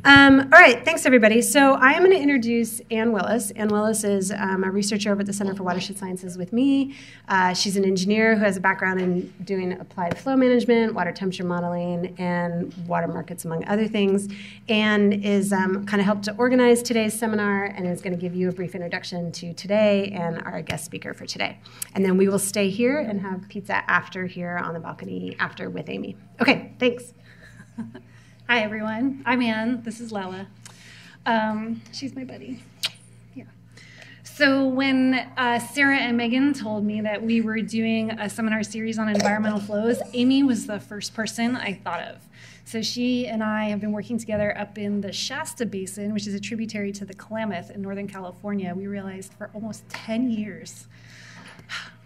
All right, thanks everybody. So I am going to introduce Ann Willis. Ann Willis is a researcher over at the Center for Watershed Sciences with me. She's an engineer who has a background in doing applied flow management, water temperature modeling, and water markets, among other things, and is kind of helped to organize today's seminar and is going to give you a brief introduction to today and our guest speaker for today. And then we will stay here and have pizza after here on the balcony after with Amy. Okay, thanks. Hi, everyone. I'm Ann. This is Lala. She's my buddy. Yeah. So when Sarah and Megan told me that we were doing a seminar series on environmental flows, Amy was the first person I thought of. So she and I have been working together up in the Shasta Basin, which is a tributary to the Klamath in Northern California. We realized for almost 10 years.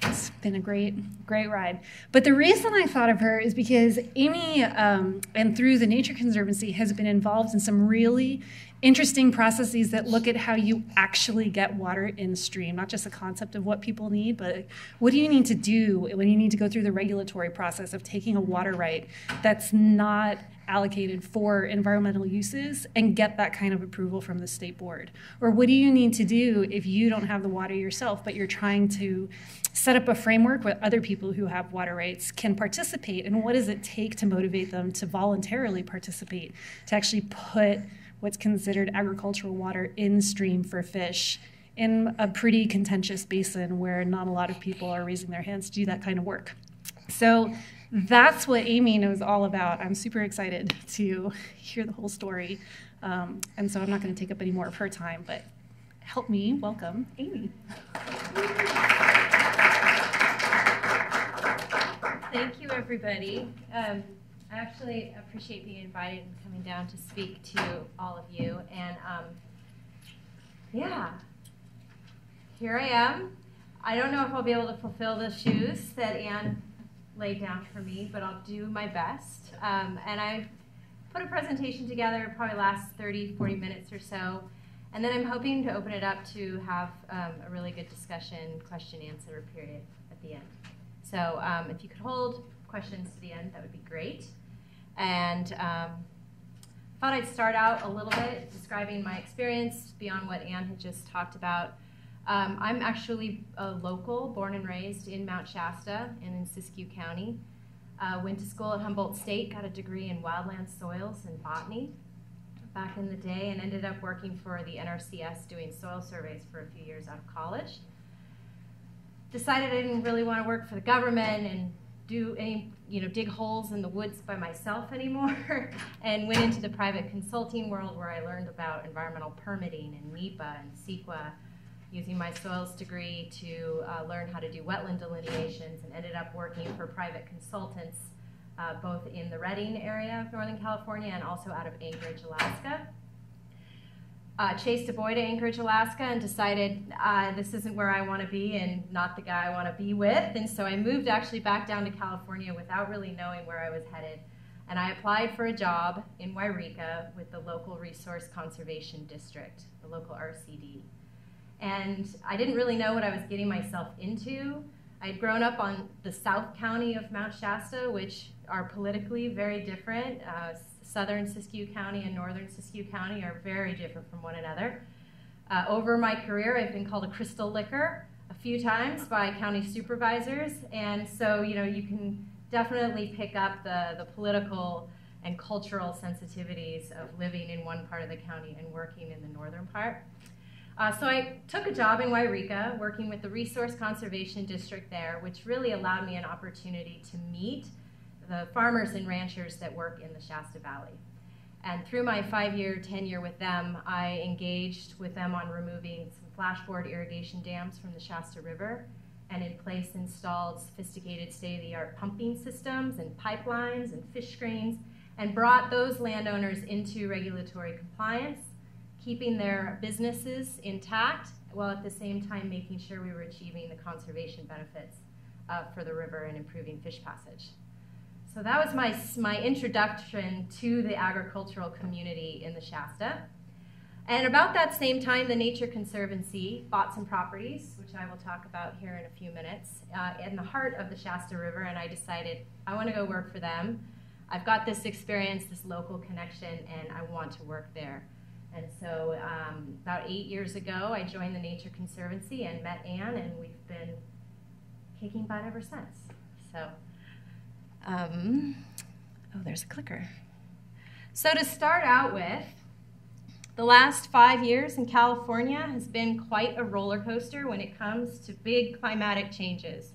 It's been a great ride. But the reason I thought of her is because Amy, and through the Nature Conservancy, has been involved in some really interesting processes that look at how you actually get water in stream, not just the concept of what people need, but what do you need to do when you need to go through the regulatory process of taking a water right that's not allocated for environmental uses and get that kind of approval from the state board? Or what do you need to do if you don't have the water yourself, but you're trying to set up a framework where other people who have water rights can participate? And what does it take to motivate them to voluntarily participate, to actually put what's considered agricultural water in stream for fish in a pretty contentious basin where not a lot of people are raising their hands to do that kind of work? So that's what Amy knows all about. I'm super excited to hear the whole story. And so I'm not going to take up any more of her time, but help me welcome Amy. Thank you, everybody. I actually appreciate being invited and coming down to speak to all of you. And yeah, here I am. I don't know if I'll be able to fulfill the shoes that Ann laid down for me, but I'll do my best. And I put a presentation together, probably lasts 30, 40 minutes or so. And then I'm hoping to open it up to have a really good discussion, question-answer period at the end. So if you could hold questions to the end, that would be great. And thought I'd start out a little bit describing my experience beyond what Ann had just talked about. I'm actually a local, born and raised in Mount Shasta and in Siskiyou County. Went to school at Humboldt State, got a degree in wildland soils and botany back in the day, and ended up working for the NRCS doing soil surveys for a few years out of college. Decided I didn't really want to work for the government and do any, dig holes in the woods by myself anymore, and went into the private consulting world where I learned about environmental permitting and NEPA and CEQA, using my soils degree to learn how to do wetland delineations, and ended up working for private consultants both in the Redding area of Northern California and also out of Anchorage, Alaska. Chased a boy to Anchorage, Alaska, and decided this isn't where I want to be and not the guy I want to be with. And so I moved actually back down to California without really knowing where I was headed. And I applied for a job in Wairika with the local Resource Conservation District, the local RCD. And I didn't really know what I was getting myself into. I had grown up on the South County of Mount Shasta, which are politically very different. Southern Siskiyou County and Northern Siskiyou County are very different from one another. Over my career, I've been called a crystal licker a few times by county supervisors. And so, you can definitely pick up the political and cultural sensitivities of living in one part of the county and working in the northern part. So I took a job in Wairika, working with the Resource Conservation District there, which really allowed me an opportunity to meet the farmers and ranchers that work in the Shasta Valley. And through my 5-year tenure with them, I engaged with them on removing some flashboard irrigation dams from the Shasta River, and in place installed sophisticated state-of-the-art pumping systems and pipelines and fish screens, and brought those landowners into regulatory compliance, keeping their businesses intact, while at the same time making sure we were achieving the conservation benefits for the river and improving fish passage. So that was my introduction to the agricultural community in the Shasta. And about that same time, the Nature Conservancy bought some properties, which I will talk about here in a few minutes, in the heart of the Shasta River, and I decided I want to go work for them. I've got this experience, this local connection, and I want to work there. And so about 8 years ago, I joined the Nature Conservancy and met Ann, and we've been kicking butt ever since. So, oh, there's a clicker. So to start out with, the last 5 years in California has been quite a roller coaster when it comes to big climatic changes.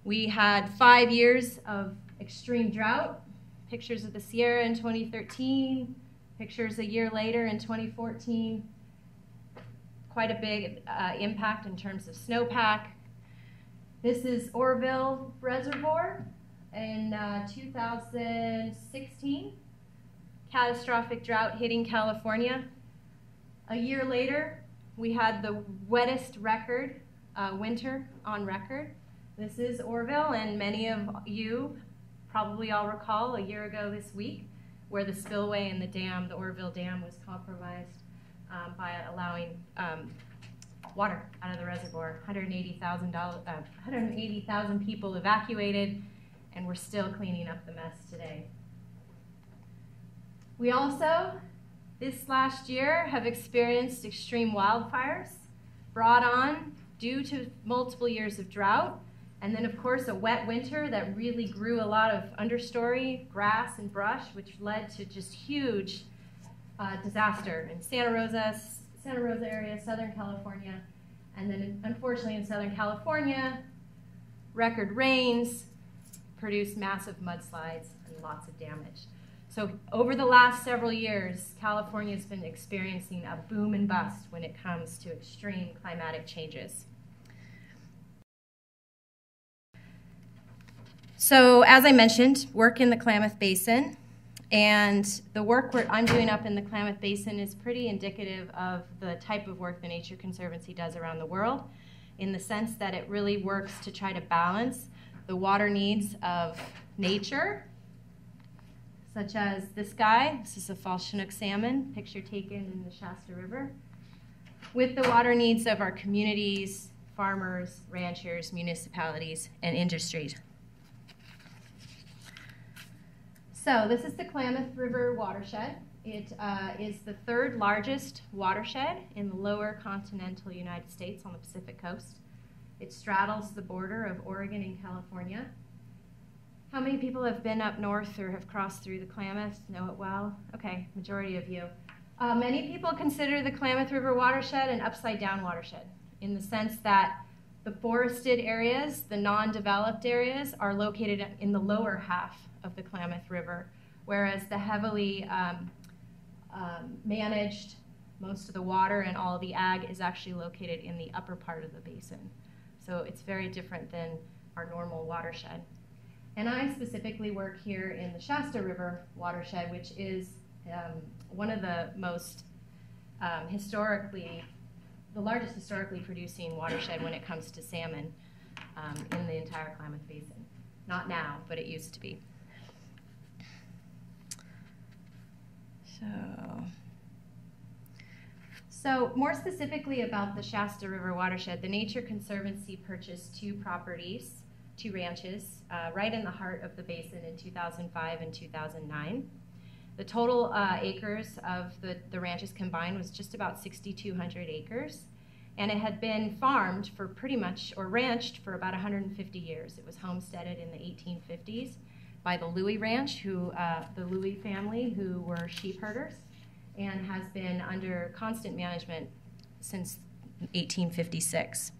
We had 5 years of extreme drought, pictures of the Sierra in 2013, pictures a year later in 2014, quite a big impact in terms of snowpack. This is Oroville Reservoir in 2016, catastrophic drought hitting California. A year later, we had the wettest record, winter on record. This is Oroville, and many of you probably all recall a year ago this week where the spillway in the dam, the Oroville Dam, was compromised by allowing water out of the reservoir. 180,000 people evacuated, and we're still cleaning up the mess today. We also, this last year, have experienced extreme wildfires brought on due to multiple years of drought, and then of course a wet winter that really grew a lot of understory, grass and brush, which led to just huge disaster in Santa Rosa area, Southern California, and then unfortunately in Southern California, record rains produced massive mudslides and lots of damage. So over the last several years, California has been experiencing a boom and bust when it comes to extreme climatic changes. So as I mentioned, work in the Klamath Basin, and the work I'm doing up in the Klamath Basin is pretty indicative of the type of work the Nature Conservancy does around the world, in the sense that it really works to try to balance the water needs of nature, such as this guy. This is a false Chinook salmon, picture taken in the Shasta River, with the water needs of our communities, farmers, ranchers, municipalities, and industries. So this is the Klamath River watershed. It is the third largest watershed in the lower continental United States on the Pacific coast. It straddles the border of Oregon and California. How many people have been up north or have crossed through the Klamath? Know it well? Okay, majority of you. Many people consider the Klamath River watershed an upside-down watershed, in the sense that the forested areas, the non-developed areas, are located in the lower half of the Klamath River, whereas the heavily managed, most of the water and all the ag is actually located in the upper part of the basin. So it's very different than our normal watershed. And I specifically work here in the Shasta River watershed, which is one of the most the largest historically producing watershed when it comes to salmon in the entire Klamath Basin. Not now, but it used to be. So more specifically about the Shasta River watershed, the Nature Conservancy purchased two ranches, right in the heart of the basin in 2005 and 2009. The total acres of the ranches combined was just about 6,200 acres, and it had been farmed for pretty much, or ranched for about 150 years. It was homesteaded in the 1850s by the Louis Ranch, the Louis family, who were sheep herders, and has been under constant management since 1856.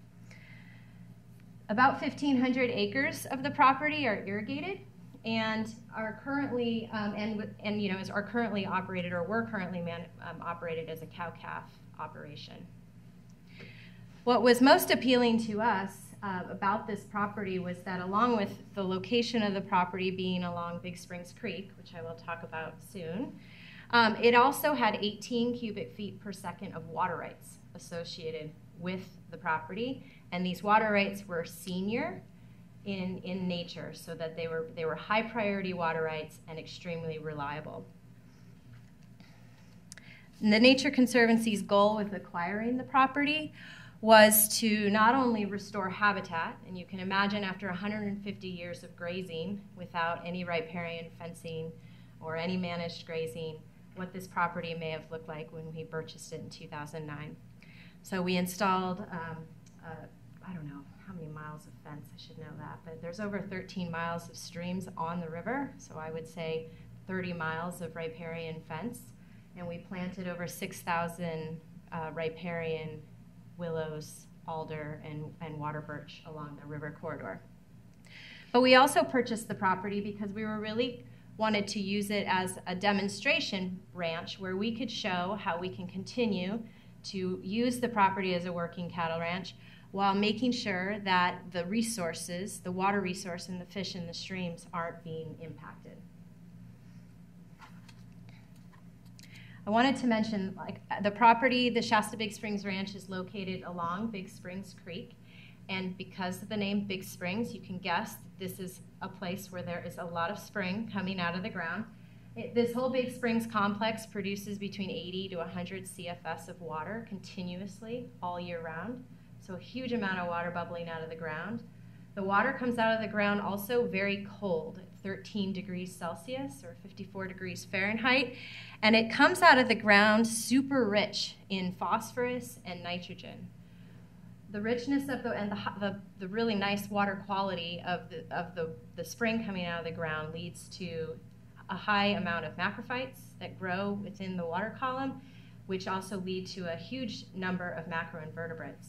About 1,500 acres of the property are irrigated and are currently are currently operated, or were currently operated as a cow-calf operation. What was most appealing to us about this property was that, along with the location of the property being along Big Springs Creek, which I will talk about soon, it also had 18 cubic feet per second of water rights associated with the property, and these water rights were senior in nature, so that they were high priority water rights and extremely reliable. And the Nature Conservancy's goal with acquiring the property was to not only restore habitat, and you can imagine after 150 years of grazing without any riparian fencing or any managed grazing, what this property may have looked like when we purchased it in 2009. So we installed, I don't know how many miles of fence, I should know that, but there's over 13 miles of streams on the river, so I would say 30 miles of riparian fence, and we planted over 6,000 riparian willows, alder, and water birch along the river corridor. But we also purchased the property because we were really wanted to use it as a demonstration ranch where we could show how we can continue to use the property as a working cattle ranch while making sure that the resources, the water resource and the fish in the streams aren't being impacted. I wanted to mention, like, the property, the Shasta Big Springs Ranch is located along Big Springs Creek, and because of the name Big Springs, you can guess this is a place where there is a lot of spring coming out of the ground. This whole Big Springs complex produces between 80 to 100 CFS of water continuously all year round, so a huge amount of water bubbling out of the ground. The water comes out of the ground also very cold, at 13 degrees Celsius or 54 degrees Fahrenheit, and it comes out of the ground super rich in phosphorus and nitrogen. The richness of the really nice water quality of the spring coming out of the ground leads to a high amount of macrophytes that grow within the water column, which also lead to a huge number of macroinvertebrates,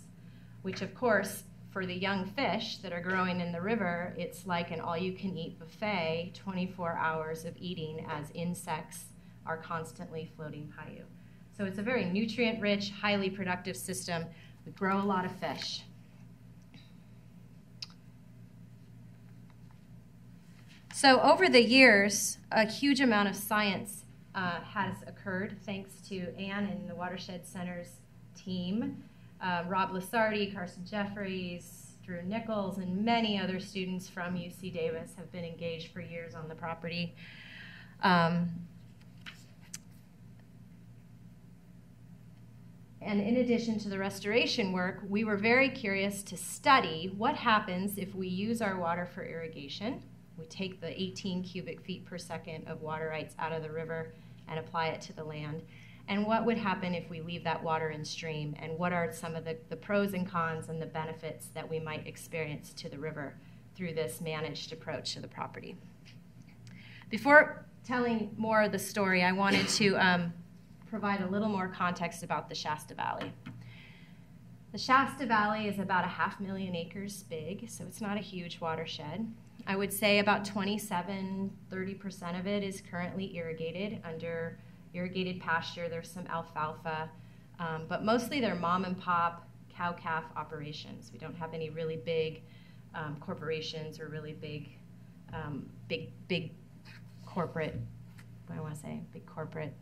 which of course, for the young fish that are growing in the river, it's like an all-you-can-eat buffet, 24 hours of eating as insects are constantly floating by you. So it's a very nutrient-rich, highly productive system. We grow a lot of fish. So over the years, a huge amount of science has occurred thanks to Ann and the Watershed Center's team. Rob Lasardi, Carson Jeffries, Drew Nichols, and many other students from UC Davis have been engaged for years on the property. And in addition to the restoration work, we were very curious to study what happens if we use our water for irrigation. We take the 18 cubic feet per second of water rights out of the river and apply it to the land. And what would happen if we leave that water in stream? And what are some of the pros and cons and the benefits that we might experience to the river through this managed approach to the property? Before telling more of the story, I wanted to provide a little more context about the Shasta Valley. The Shasta Valley is about 500,000 acres big, so it's not a huge watershed. I would say about 27–30% of it is currently irrigated under irrigated pasture. There's some alfalfa, but mostly they're mom and pop cow-calf operations. We don't have any really big corporations or really big corporate, what do I want to say, big corporate.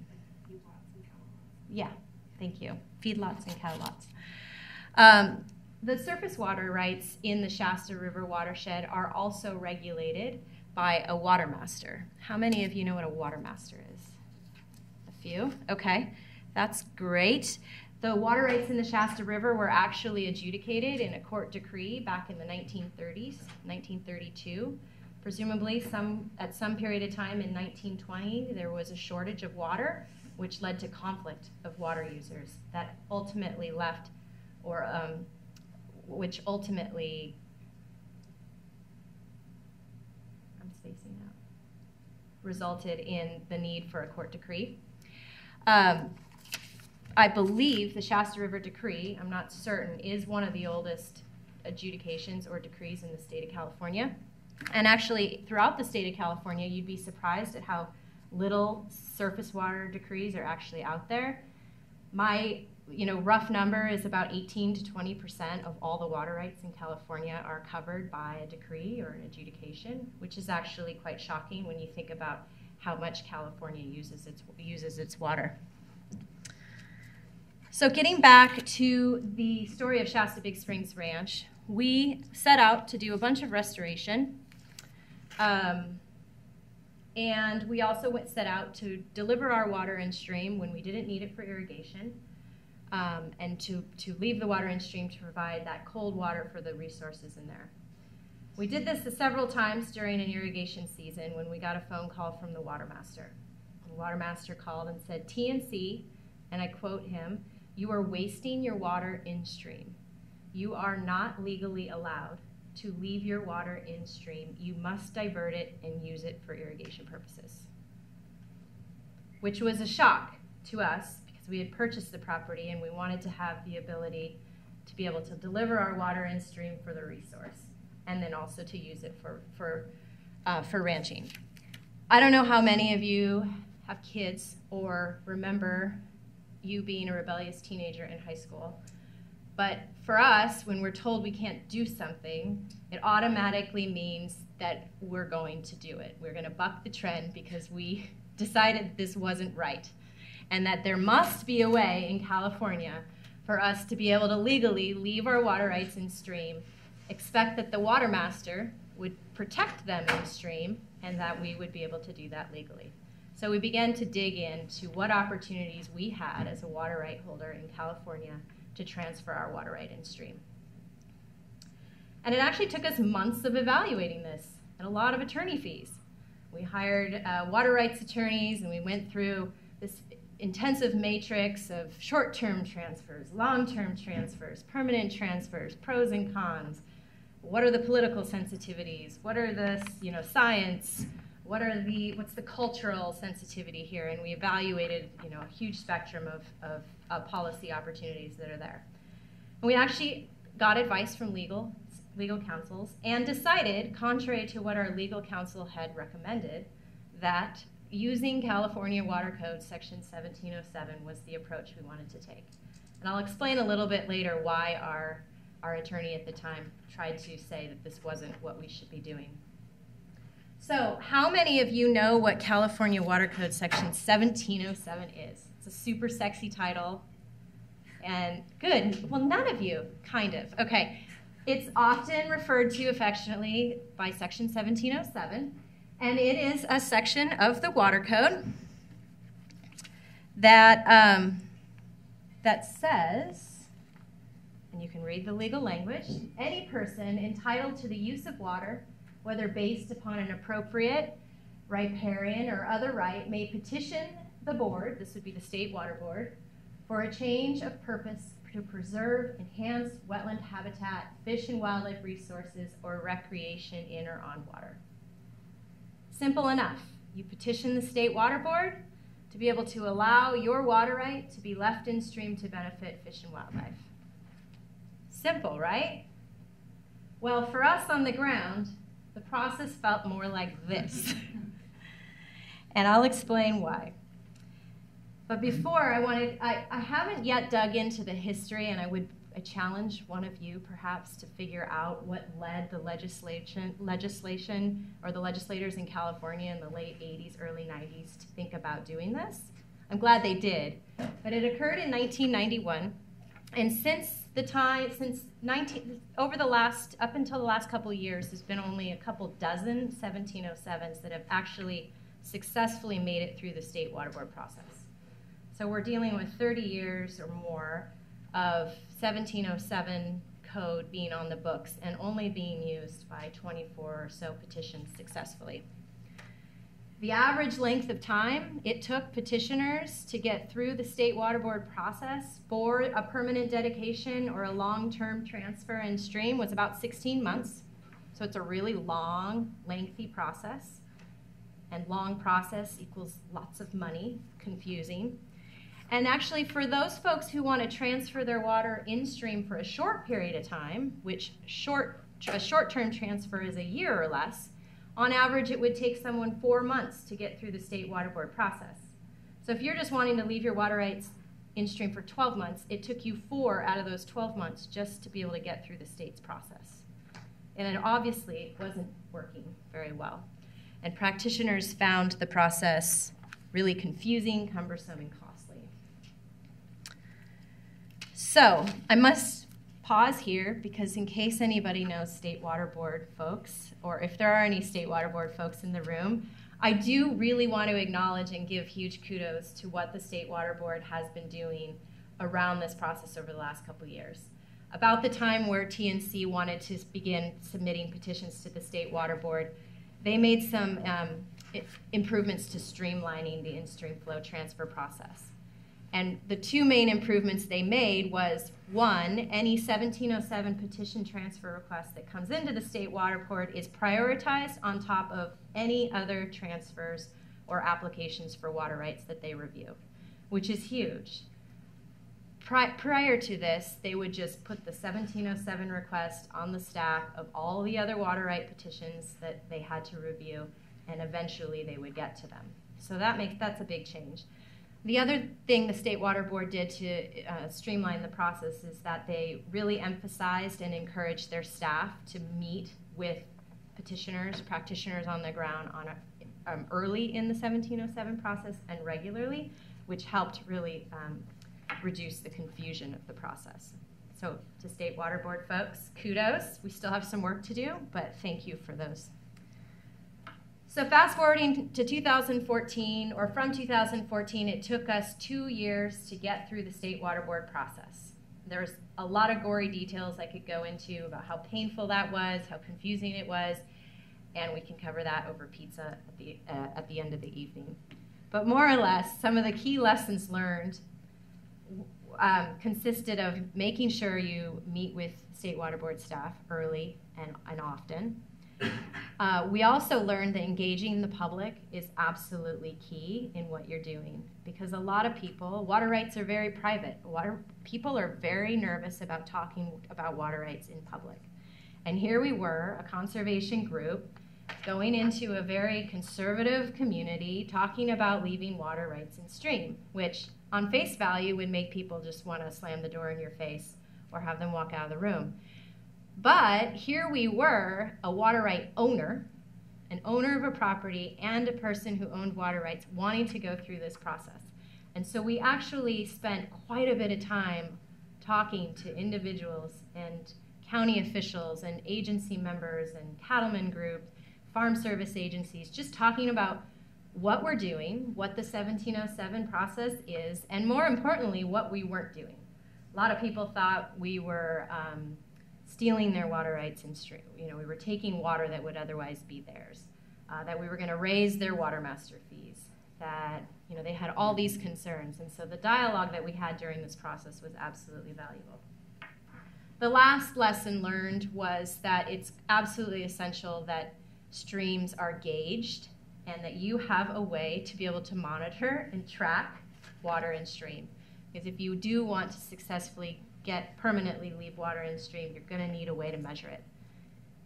Yeah, thank you. Feedlots and cow lots. The surface water rights in the Shasta River watershed are also regulated by a water master. How many of you know what a water master is? A few? Okay, that's great. The water rights in the Shasta River were actually adjudicated in a court decree back in the 1930s, 1932. Presumably, at some period of time in 1920, there was a shortage of water, which led to conflict of water users that ultimately left, or which ultimately, I'm spacing out, resulted in the need for a court decree. I believe the Shasta River Decree, I'm not certain, is one of the oldest adjudications or decrees in the state of California. And actually, throughout the state of California, you'd be surprised at how little surface water decrees are actually out there. My rough number is about 18 to 20% of all the water rights in California are covered by a decree or an adjudication, which is actually quite shocking when you think about how much California uses its water. So getting back to the story of Shasta Big Springs Ranch, we set out to do a bunch of restoration. And we also set out to deliver our water in stream when we didn't need it for irrigation. and to leave the water in stream to provide that cold water for the resources in there. We did this several times during an irrigation season when we got a phone call from the water master. The water master called and said, TNC, and I quote him, "You are wasting your water in stream. You are not legally allowed to leave your water in stream. You must divert it and use it for irrigation purposes." Which was a shock to us because we had purchased the property and we wanted to have the ability to be able to deliver our water in stream for the resource and then also to use it for ranching. I don't know how many of you have kids or remember you being a rebellious teenager in high school. But for us, when we're told we can't do something, it automatically means that we're going to do it. We're going to buck the trend because we decided this wasn't right and that there must be a way in California for us to be able to legally leave our water rights in stream, expect that the water master would protect them in stream, and that we would be able to do that legally. So we began to dig into what opportunities we had as a water right holder in California to transfer our water right in stream. And it actually took us months of evaluating this and a lot of attorney fees. We hired water rights attorneys and we went through this intensive matrix of short-term transfers, long-term transfers, permanent transfers, pros and cons. What are the political sensitivities? What are the science? What's the cultural sensitivity here? And we evaluated a huge spectrum of policy opportunities that are there. And we actually got advice from legal counsels and decided, contrary to what our legal counsel had recommended, that using California Water Code Section 1707 was the approach we wanted to take. And I'll explain a little bit later why our attorney at the time tried to say that this wasn't what we should be doing. So how many of you know what California Water Code Section 1707 is? It's a super sexy title. And good. Well, none of you, kind of. Okay. It's often referred to affectionately by Section 1707. And it is a section of the Water Code that, that says, and you can read the legal language, any person entitled to the use of water, whether based upon an appropriate, riparian, or other right, may petition the board, this would be the State Water Board, for a change of purpose to preserve, enhance wetland habitat, fish and wildlife resources, or recreation in or on water. Simple enough. You petition the State Water Board to be able to allow your water right to be left in stream to benefit fish and wildlife. Simple, right? Well, for us on the ground, the process felt more like this. And I'll explain why. But before, I haven't yet dug into the history, and I challenge one of you perhaps to figure out what led the legislation or the legislators in California in the late 80s, early 90s to think about doing this. I'm glad they did. But it occurred in 1991, and up until the last couple of years, there's been only a couple dozen 1707s that have actually successfully made it through the State Water Board process. So we're dealing with 30 years or more of 1707 code being on the books and only being used by 24 or so petitions successfully. The average length of time it took petitioners to get through the State Water Board process for a permanent dedication or a long-term transfer in stream was about 16 months. So it's a really long, lengthy process. And long process equals lots of money, confusing. And actually, for those folks who want to transfer their water in stream for a short period of time, which a short-term transfer is a year or less, on average, it would take someone 4 months to get through the State Water Board process. So if you're just wanting to leave your water rights in stream for 12 months, it took you 4 out of those 12 months just to be able to get through the state's process. And it obviously wasn't working very well. And practitioners found the process really confusing, cumbersome, and costly. So I must pause here because in case anybody knows State Water Board folks, or if there are any State Water Board folks in the room, I do really want to acknowledge and give huge kudos to what the State Water Board has been doing around this process over the last couple of years. About the time where TNC wanted to begin submitting petitions to the State Water Board, they made some improvements to streamlining the in-stream flow transfer process. And the two main improvements they made was, one, any 1707 petition transfer request that comes into the State Water Board is prioritized on top of any other transfers or applications for water rights that they review, which is huge. Prior to this, they would just put the 1707 request on the stack of all the other water right petitions that they had to review, and eventually they would get to them. So that's a big change. The other thing the State Water Board did to streamline the process is that they really emphasized and encouraged their staff to meet with petitioners, practitioners on the ground early in the 1707 process and regularly, which helped really reduce the confusion of the process. So to State Water Board folks, kudos. We still have some work to do, but thank you for those. So fast forwarding to 2014, or from 2014, it took us 2 years to get through the State Water Board process. There's a lot of gory details I could go into about how painful that was, how confusing it was, and we can cover that over pizza at the end of the evening. But more or less, some of the key lessons learned consisted of making sure you meet with State Water Board staff early and often. We also learned that engaging the public is absolutely key in what you're doing, because a lot of people, water rights are very private. People are very nervous about talking about water rights in public. And here we were, a conservation group, going into a very conservative community talking about leaving water rights in stream, which on face value would make people just want to slam the door in your face or have them walk out of the room. But here we were, a water right owner, an owner of a property and a person who owned water rights wanting to go through this process. And so we actually spent quite a bit of time talking to individuals and county officials and agency members and cattlemen groups, farm service agencies, just talking about what we're doing, what the 1707 process is, and more importantly, what we weren't doing. A lot of people thought we were stealing their water rights in stream. We were taking water that would otherwise be theirs, that we were going to raise their water master fees, that they had all these concerns. And so the dialogue that we had during this process was absolutely valuable. The last lesson learned was that it's absolutely essential that streams are gauged and that you have a way to be able to monitor and track water in stream. Because if you do want to successfully permanently leave water in stream, you're going to need a way to measure it.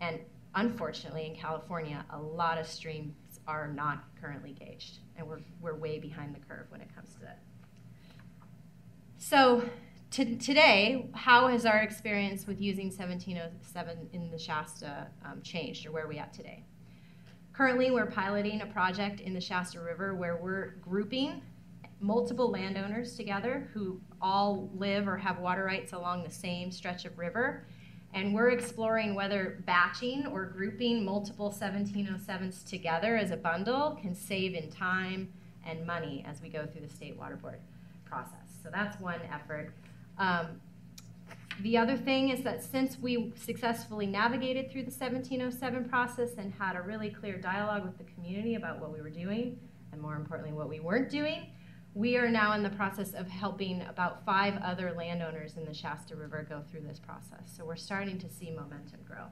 And unfortunately, in California, a lot of streams are not currently gauged, and we're way behind the curve when it comes to that. So today, how has our experience with using 1707 in the Shasta changed, or where are we at today? Currently, we're piloting a project in the Shasta River where we're grouping multiple landowners together who all live or have water rights along the same stretch of river. And we're exploring whether batching or grouping multiple 1707s together as a bundle can save in time and money as we go through the State Water Board process. So that's one effort. The other thing is that since we successfully navigated through the 1707 process and had a really clear dialogue with the community about what we were doing, and more importantly, what we weren't doing, we are now in the process of helping about 5 other landowners in the Shasta River go through this process. So we're starting to see momentum grow.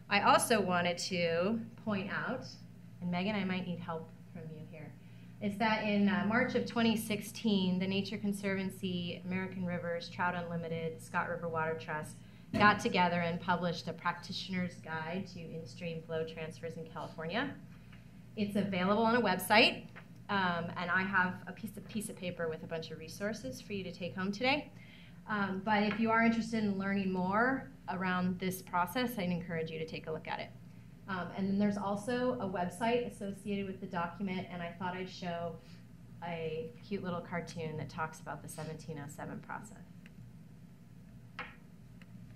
I also wanted to point out, and Megan, I might need help from you here, is that in March of 2016, the Nature Conservancy, American Rivers, Trout Unlimited, Scott River Water Trust got together and published a practitioner's guide to in-stream flow transfers in California. It's available on a website, and I have a piece of paper with a bunch of resources for you to take home today. But if you are interested in learning more around this process, I'd encourage you to take a look at it. And then there's also a website associated with the document, and I thought I'd show a cute little cartoon that talks about the 1707 process.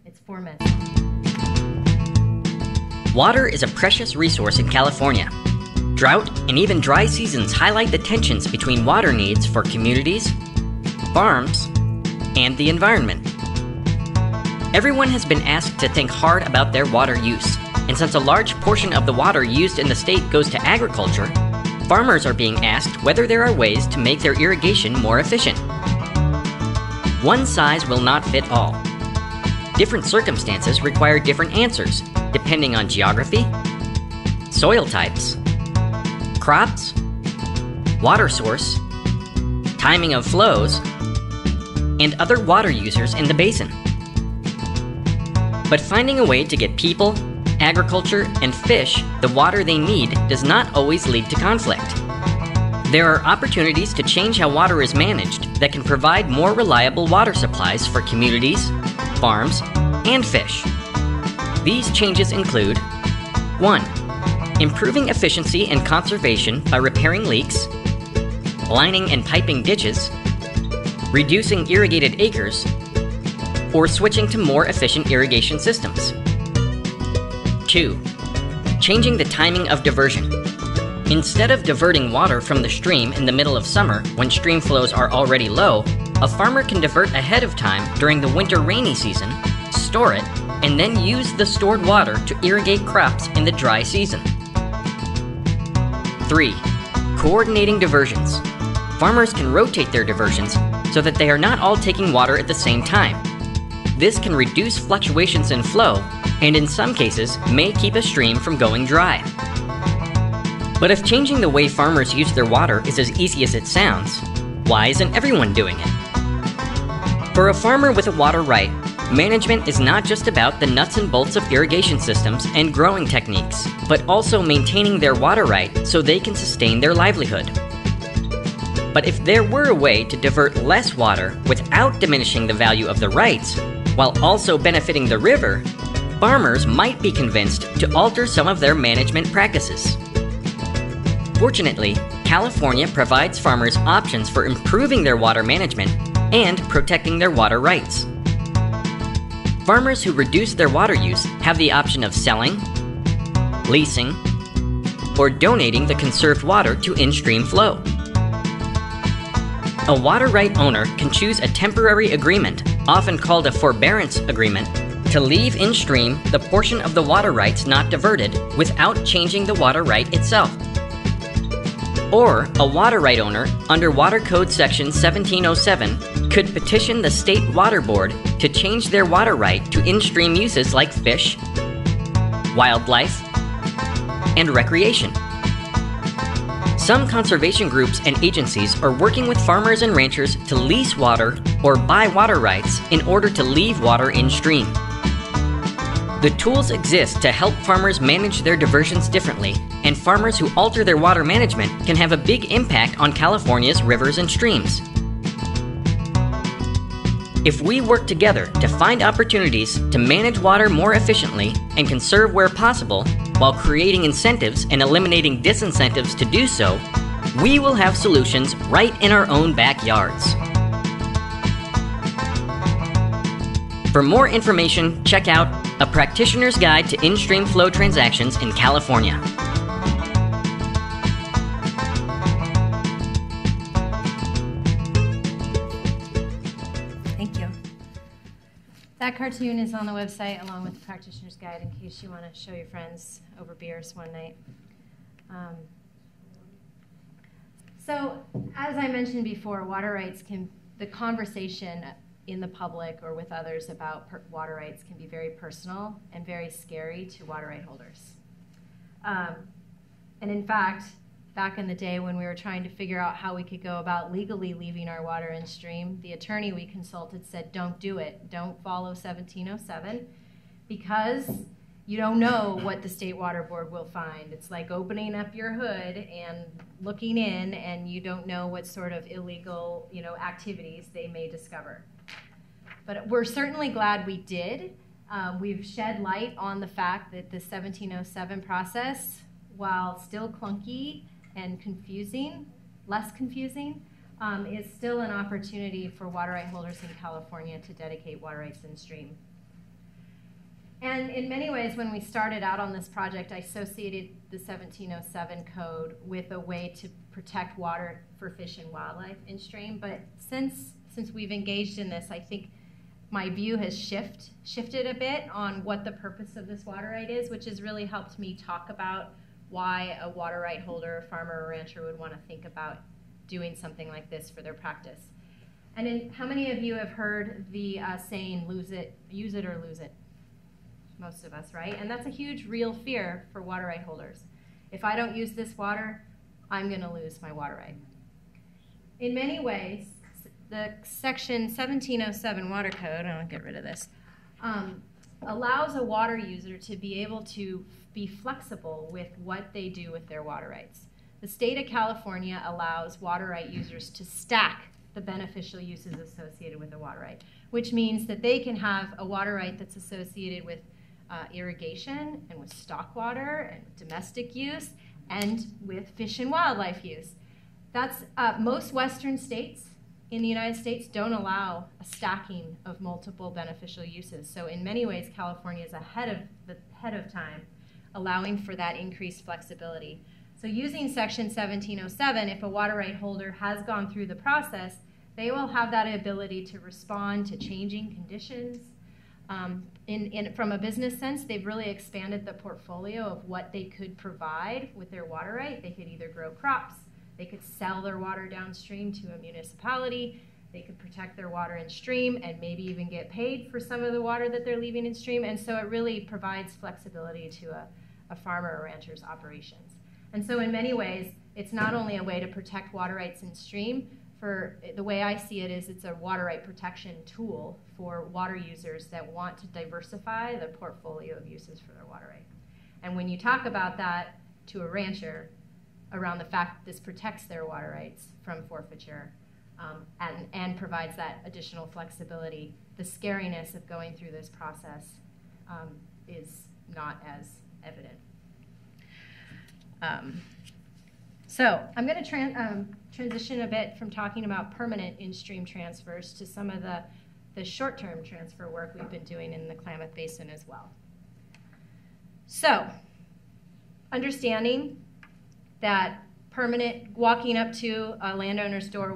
It's 4 minutes. Water is a precious resource in California. Drought and even dry seasons highlight the tensions between water needs for communities, farms, and the environment. Everyone has been asked to think hard about their water use, and since a large portion of the water used in the state goes to agriculture, farmers are being asked whether there are ways to make their irrigation more efficient. One size will not fit all. Different circumstances require different answers, depending on geography, soil types, crops, water source, timing of flows, and other water users in the basin. But finding a way to get people, agriculture, and fish the water they need does not always lead to conflict. There are opportunities to change how water is managed that can provide more reliable water supplies for communities, farms, and fish. These changes include 1. Improving efficiency and conservation by repairing leaks, lining and piping ditches, reducing irrigated acres, or switching to more efficient irrigation systems. 2. Changing the timing of diversion. Instead of diverting water from the stream in the middle of summer when stream flows are already low, a farmer can divert ahead of time during the winter rainy season, store it, and then use the stored water to irrigate crops in the dry season. 3. Coordinating diversions. Farmers can rotate their diversions so that they are not all taking water at the same time. This can reduce fluctuations in flow and in some cases may keep a stream from going dry. But if changing the way farmers use their water is as easy as it sounds, why isn't everyone doing it? For a farmer with a water right, management is not just about the nuts and bolts of irrigation systems and growing techniques, but also maintaining their water right so they can sustain their livelihood. But if there were a way to divert less water without diminishing the value of the rights, while also benefiting the river, farmers might be convinced to alter some of their management practices. Fortunately, California provides farmers options for improving their water management and protecting their water rights. Farmers who reduce their water use have the option of selling, leasing, or donating the conserved water to in-stream flow. A water right owner can choose a temporary agreement, often called a forbearance agreement, to leave in stream the portion of the water rights not diverted without changing the water right itself. Or a water right owner under Water Code Section 1707 could petition the State Water Board to change their water right to in-stream uses like fish, wildlife, and recreation. Some conservation groups and agencies are working with farmers and ranchers to lease water or buy water rights in order to leave water in stream. The tools exist to help farmers manage their diversions differently, and farmers who alter their water management can have a big impact on California's rivers and streams. If we work together to find opportunities to manage water more efficiently and conserve where possible, while creating incentives and eliminating disincentives to do so, we will have solutions right in our own backyards. For more information, check out A Practitioner's Guide to In-Stream Flow Transactions in California. Thank you. That cartoon is on the website along with the Practitioner's Guide in case you want to show your friends over beers one night. So, as I mentioned before, water rights the conversation in the public or with others about water rights can be very personal and very scary to water right holders. And in fact, back in the day when we were trying to figure out how we could go about legally leaving our water in stream, the attorney we consulted said, don't do it. Don't follow 1707 because you don't know what the State Water Board will find. It's like opening up your hood and looking in, and you don't know what sort of illegal, activities they may discover. But we're certainly glad we did. We've shed light on the fact that the 1707 process, while still clunky and confusing, less confusing, is still an opportunity for water right holders in California to dedicate water rights in stream. And in many ways, when we started out on this project, I associated the 1707 code with a way to protect water for fish and wildlife in stream. But since since we've engaged in this, I think my view has shifted a bit on what the purpose of this water right is, which has really helped me talk about why a water right holder, farmer, or rancher would want to think about doing something like this for their practice. And how many of you have heard the saying, use it or lose it? Most of us, right? And that's a huge real fear for water right holders. If I don't use this water, I'm going to lose my water right. In many ways, the section 1707 water code, I'll get rid of this, allows a water user to be able to be flexible with what they do with their water rights. The state of California allows water right users to stack the beneficial uses associated with a water right, which means that they can have a water right that's associated with irrigation and with stock water and domestic use and with fish and wildlife use. That's most Western states in the United States don't allow a stacking of multiple beneficial uses. So in many ways, California is ahead of time, allowing for that increased flexibility. So using section 1707, if a water right holder has gone through the process, they will have that ability to respond to changing conditions. From a business sense, they've really expanded the portfolio of what they could provide with their water right. They could either grow crops, they could sell their water downstream to a municipality, they could protect their water in stream and maybe even get paid for some of the water that they're leaving in stream. And so it really provides flexibility to a farmer or rancher's operations. And so in many ways, it's not only a way to protect water rights in stream. For the way I see it is it's a water right protection tool for water users that want to diversify the portfolio of uses for their water right. And when you talk about that to a rancher around the fact that this protects their water rights from forfeiture and provides that additional flexibility, the scariness of going through this process is not as evident. So I'm going to transition a bit from talking about permanent in-stream transfers to some of the short-term transfer work we've been doing in the Klamath Basin as well. So understanding that permanent, walking up to a landowner's door,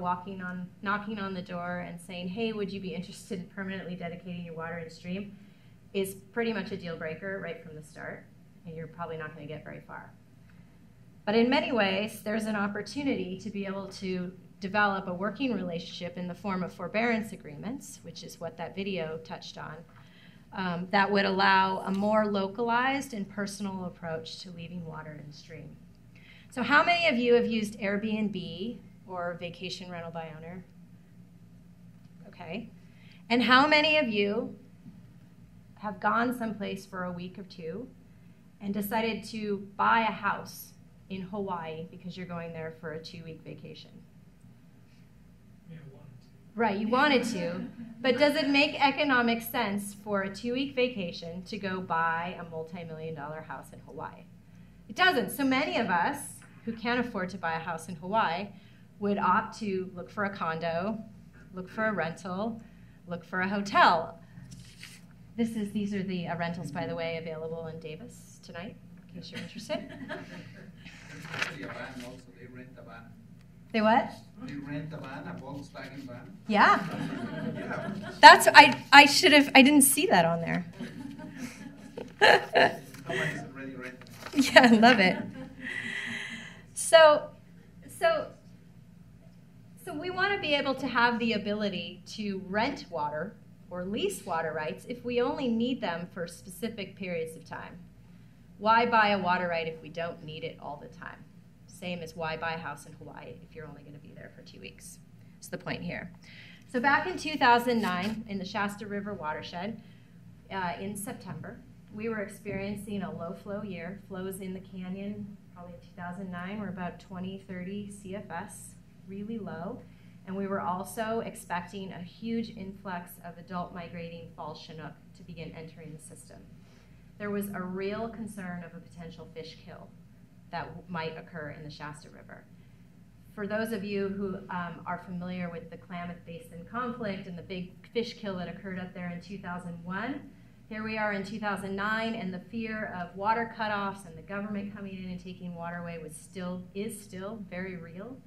knocking on the door and saying, hey, would you be interested in permanently dedicating your water in stream, is pretty much a deal breaker right from the start, and you're probably not going to get very far. But in many ways, there's an opportunity to be able to develop a working relationship in the form of forbearance agreements, which is what that video touched on, that would allow a more localized and personal approach to leaving water in stream. So how many of you have used Airbnb or vacation rental by owner? Okay. And how many of you have gone someplace for a week or two and decided to buy a house in Hawaii because you're going there for a 2-week vacation? Yeah, I wanted to. Right, you wanted to, but does it make economic sense for a 2-week vacation to go buy a multi-million-dollar house in Hawaii? It doesn't. So many of us who can't afford to buy a house in Hawaii would opt to look for a condo, look for a rental, look for a hotel. These are the rentals, by the way, available in Davis tonight, in case you're interested. Actually, a van also, they rent a van. They what? They rent a van, a Volkswagen van. Yeah. Yeah. That's, I didn't see that on there. Someone is already rented. Yeah, I love it. So we want to be able to have the ability to rent water or lease water rights if we only need them for specific periods of time. Why buy a water right if we don't need it all the time? Same as why buy a house in Hawaii if you're only going to be there for 2 weeks. That's the point here. So back in 2009, in the Shasta River watershed, in September, we were experiencing a low flow year. Flows in the canyon, probably in 2009, were about 20, 30 CFS, really low. And we were also expecting a huge influx of adult migrating fall Chinook to begin entering the system. There was a real concern of a potential fish kill that might occur in the Shasta River. For those of you who are familiar with the Klamath Basin conflict and the big fish kill that occurred up there in 2001, here we are in 2009, and the fear of water cutoffs and the government coming in and taking water away is still very real.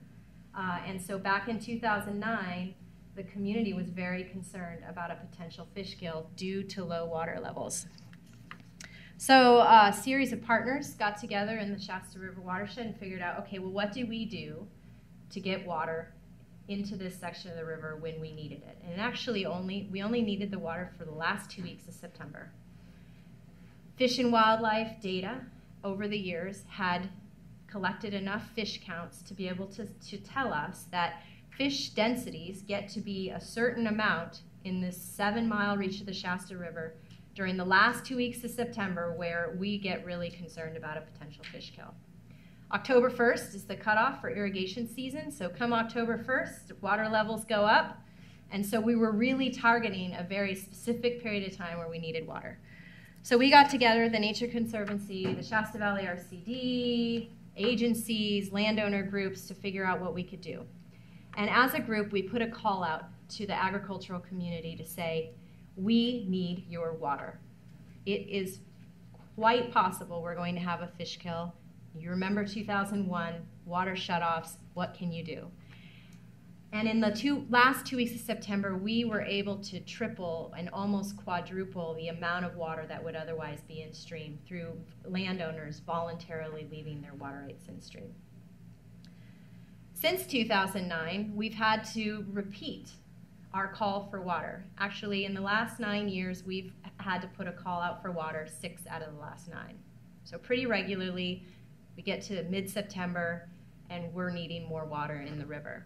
And so back in 2009, the community was very concerned about a potential fish kill due to low water levels. So a series of partners got together in the Shasta River watershed and figured out, okay, well, what do we do to get water into this section of the river when we needed it? And actually we only needed the water for the last 2 weeks of September. Fish and Wildlife data over the years had collected enough fish counts to be able to tell us that fish densities get to be a certain amount in this 7-mile reach of the Shasta River during the last 2 weeks of September, where we get really concerned about a potential fish kill. October 1st is the cutoff for irrigation season, so come October 1st, water levels go up, and so we were really targeting a very specific period of time where we needed water. So we got together, the Nature Conservancy, the Shasta Valley RCD, agencies, landowner groups, to figure out what we could do. And as a group, we put a call out to the agricultural community to say, we need your water. It is quite possible we're going to have a fish kill. You remember 2001, water shutoffs, what can you do? And in the last 2 weeks of September, we were able to triple and almost quadruple the amount of water that would otherwise be in stream through landowners voluntarily leaving their water rights in stream. Since 2009, we've had to repeat our call for water. Actually, in the last 9 years, we've had to put a call out for water 6 out of the last 9. So pretty regularly, we get to mid-September, and we're needing more water in the river.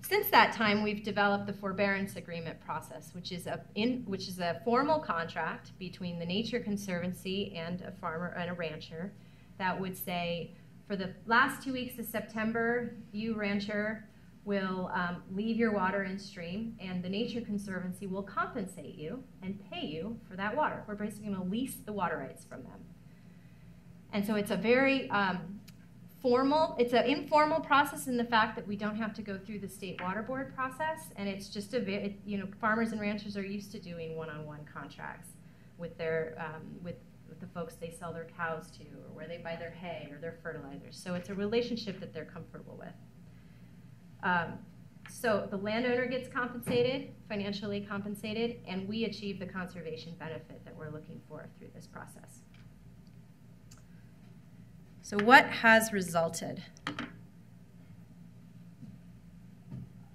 Since that time, we've developed the Forbearance Agreement process, which is a formal contract between the Nature Conservancy and a farmer and a rancher that would say, for the last 2 weeks of September, you rancher will leave your water in stream, and the Nature Conservancy will compensate you and pay you for that water. We're basically going to lease the water rights from them. And so it's a very it's an informal process in the fact that we don't have to go through the state water board process, and it's just farmers and ranchers are used to doing one-on-one contracts with their with the folks they sell their cows to, or where they buy their hay or their fertilizers. So it's a relationship that they're comfortable with. So the landowner gets compensated, financially compensated, and we achieve the conservation benefit that we're looking for through this process. So what has resulted?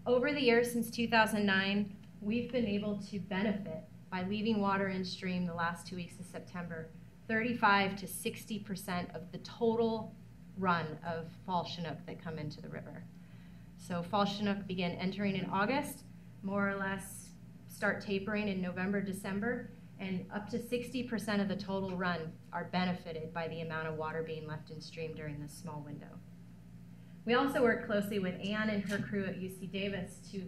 Over the years since 2009, we've been able to benefit by leaving water in stream the last 2 weeks of September, 35 to 60% of the total run of fall Chinook that come into the river. So fall Chinook begin entering in August, more or less start tapering in November, December, and up to 60% of the total run are benefited by the amount of water being left in stream during this small window. We also work closely with Ann and her crew at UC Davis to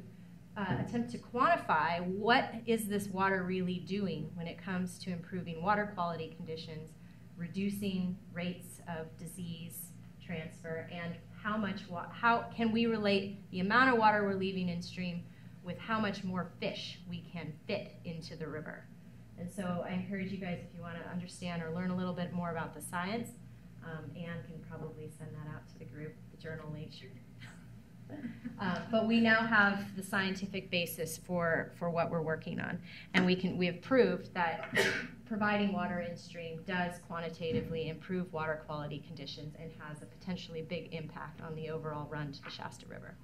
attempt to quantify what is this water really doing when it comes to improving water quality conditions, reducing rates of disease transfer, and how can we relate the amount of water we're leaving in stream with how much more fish we can fit into the river. And so I encourage you guys, if you want to understand or learn a little bit more about the science, Ann can probably send that out to the group, the journal Nature. But we now have the scientific basis for what we're working on. And we have proved that providing water in stream does quantitatively improve water quality conditions and has a potentially big impact on the overall run to the Shasta River.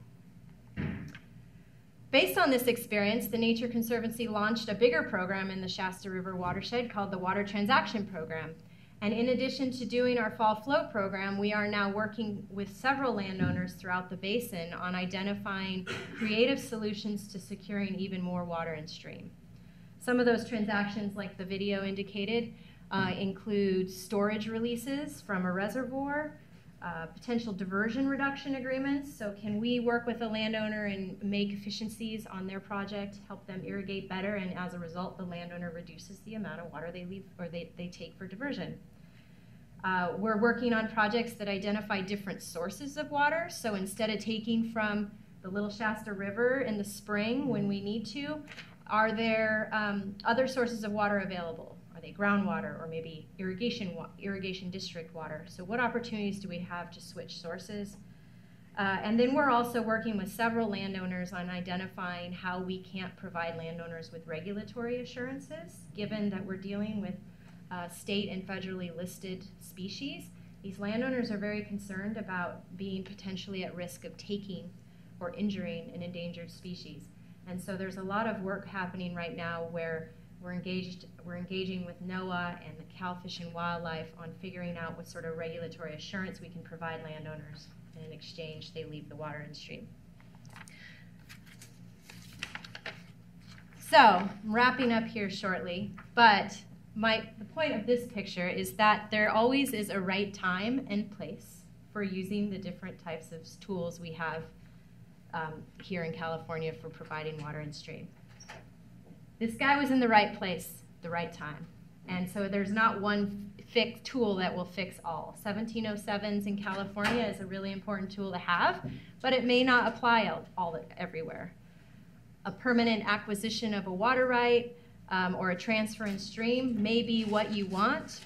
Based on this experience, the Nature Conservancy launched a bigger program in the Shasta River watershed called the Water Transaction Program. And in addition to doing our fall flow program, we are now working with several landowners throughout the basin on identifying creative solutions to securing even more water in stream. Some of those transactions, like the video indicated, include storage releases from a reservoir, potential diversion reduction agreements. So can we work with a landowner and make efficiencies on their project, help them irrigate better, and as a result, the landowner reduces the amount of water they leave or they take for diversion. We're working on projects that identify different sources of water. So instead of taking from the Little Shasta River in the spring when we need to, are there other sources of water available? Are they groundwater or maybe irrigation district water? So what opportunities do we have to switch sources? And then we're also working with several landowners on identifying how we can't provide landowners with regulatory assurances, given that we're dealing with state and federally listed species. These landowners are very concerned about being potentially at risk of taking or injuring an endangered species. And so there's a lot of work happening right now where we're engaging with NOAA and the Cal Fish and Wildlife on figuring out what sort of regulatory assurance we can provide landowners, and in exchange they leave the water and stream. So I'm wrapping up here shortly, but the point of this picture is that there always is a right time and place for using the different types of tools we have here in California for providing water and stream. This guy was in the right place, the right time. And so there's not one tool that will fix all. 1707s in California is a really important tool to have, but it may not apply everywhere. A permanent acquisition of a water right or a transfer in stream may be what you want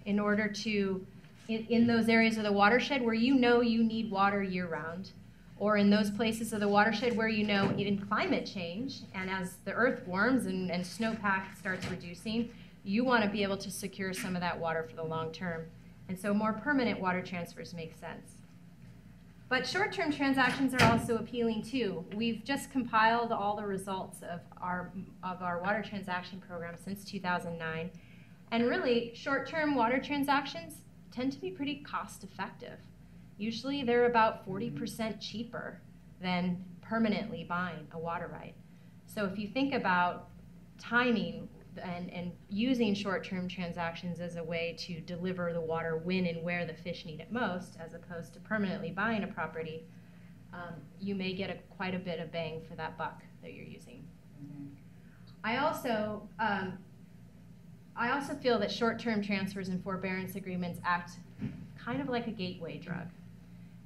in order to, in those areas of the watershed where you know you need water year-round, or in those places of the watershed where you know in climate change, and as the earth warms and snowpack starts reducing, you want to be able to secure some of that water for the long term. And so more permanent water transfers make sense. But short-term transactions are also appealing too. We've just compiled all the results of our water transaction program since 2009. And really, short-term water transactions tend to be pretty cost-effective. Usually they're about 40% cheaper than permanently buying a water right. So if you think about timing and using short-term transactions as a way to deliver the water when and where the fish need it most, as opposed to permanently buying a property, you may get quite a bit of bang for that buck that you're using. I also feel that short-term transfers and forbearance agreements act kind of like a gateway drug,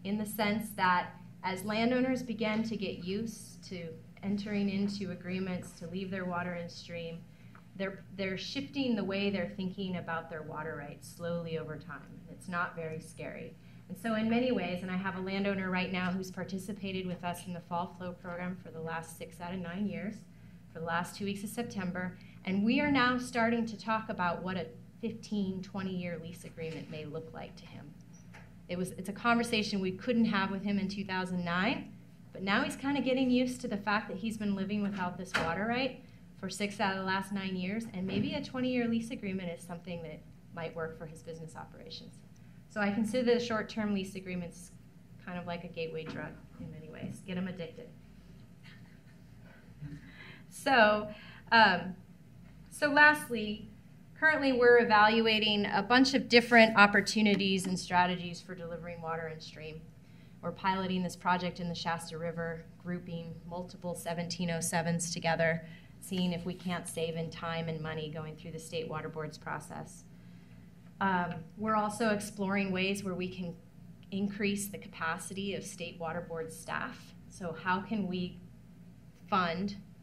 in the sense that as landowners begin to get used to entering into agreements to leave their water in stream, they're shifting the way they're thinking about their water rights slowly over time. It's not very scary. And so in many ways, and I have a landowner right now who's participated with us in the Fall Flow program for the last 6 out of 9 years, for the last 2 weeks of September, and we are now starting to talk about what a 15, 20-year lease agreement may look like to him. It's a conversation we couldn't have with him in 2009, but now he's kind of getting used to the fact that he's been living without this water right for 6 out of the last 9 years, and maybe a 20-year lease agreement is something that might work for his business operations. So I consider the short-term lease agreements kind of like a gateway drug in many ways. Get them addicted. So lastly, currently we're evaluating a bunch of different opportunities and strategies for delivering water and stream. We're piloting this project in the Shasta River, grouping multiple 1707s together, seeing if we can't save in time and money going through the state water board's process. We're also exploring ways where we can increase the capacity of state water board staff. So how can we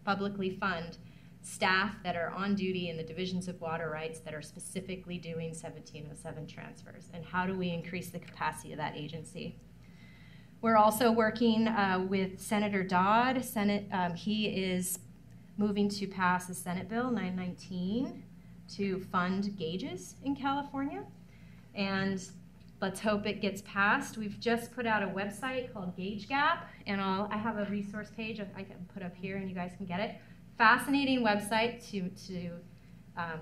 publicly fund staff that are on duty in the divisions of water rights that are specifically doing 1707 transfers? And how do we increase the capacity of that agency? We're also working with Senator Dodd. He is moving to pass a Senate Bill 919 to fund gauges in California. And let's hope it gets passed. We've just put out a website called Gauge Gap, and I have a resource page I can put up here and you guys can get it. Fascinating website to